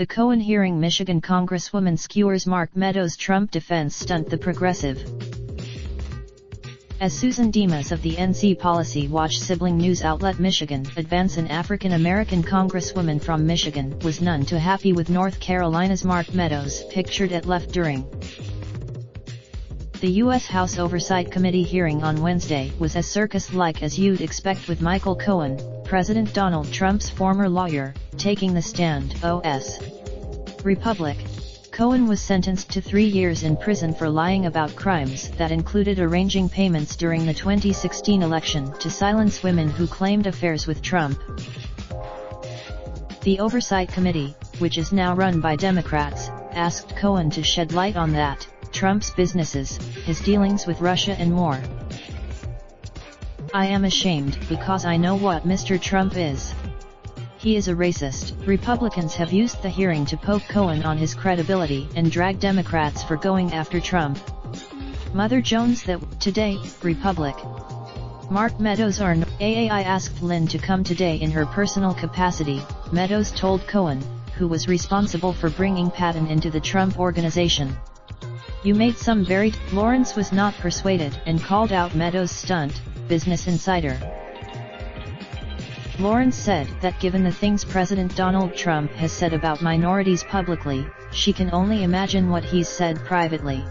The Cohen hearing. Michigan congresswoman skewers Mark Meadows Trump defense stunt the progressive. As Susan Demas of the NC Policy Watch sibling news outlet Michigan Advance, an African-American congresswoman from Michigan, was none too happy with North Carolina's Mark Meadows, pictured at left during the U.S. House Oversight Committee hearing on Wednesday, was as circus-like as you'd expect, with Michael Cohen, President Donald Trump's former lawyer, taking the stand. O.S. Republic. Cohen was sentenced to 3 years in prison for lying about crimes that included arranging payments during the 2016 election to silence women who claimed affairs with Trump. The Oversight Committee, which is now run by Democrats, asked Cohen to shed light on that, Trump's businesses, his dealings with Russia and more. "I am ashamed because I know what Mr. Trump is. He is a racist." Republicans have used the hearing to poke Cohen on his credibility and drag Democrats for going after Trump. Mother Jones. That today, Republic. Mark Meadows or AAI asked Lynn to come today in her personal capacity, Meadows told Cohen, who was responsible for bringing Patton into the Trump organization. "You made some very..." Lawrence was not persuaded and called out Meadows' stunt, Business Insider. Lawrence said that given the things President Donald Trump has said about minorities publicly, she can only imagine what he's said privately.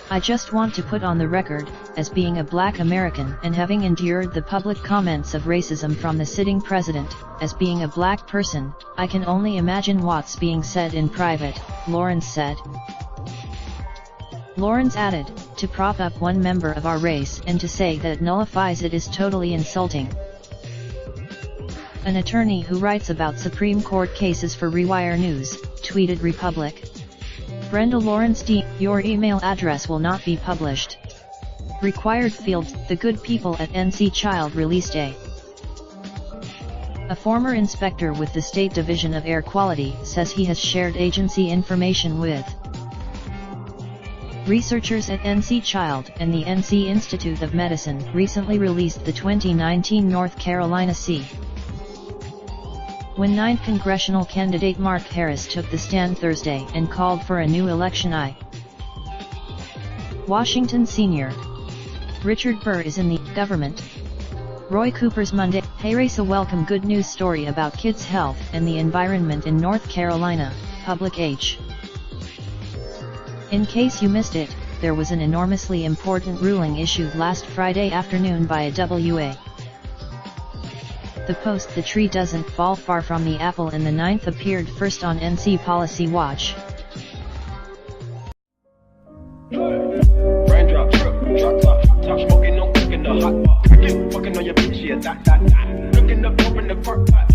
"I just want to put on the record, as being a Black American and having endured the public comments of racism from the sitting president, as being a Black person, I can only imagine what's being said in private," Lawrence said. Lawrence added, "To prop up one member of our race and to say that it nullifies it is totally insulting." An attorney who writes about Supreme Court cases for Rewire News, tweeted Republic. Brenda Lawrence D. Your email address will not be published. Required fields. The good people at NC Child released a former inspector with the State Division of Air Quality says he has shared agency information with researchers at NC Child and the NC Institute of Medicine. Recently released the 2019 North Carolina C. When 9th congressional candidate Mark Harris took the stand Thursday and called for a new election. Washington Sr. Richard Burr is in the government. Roy Cooper's Monday. Hey Race, a welcome good news story about kids' health and the environment in North Carolina, Public H. In case you missed it, there was an enormously important ruling issued last Friday afternoon by a WA. The post "The tree doesn't fall far from the apple" and the 9th appeared first on NC Policy Watch. Raindrop, drop top smoking, no cooking the hot pot. Fucking on your bitch, yeah, that. Looking up, open the park pot.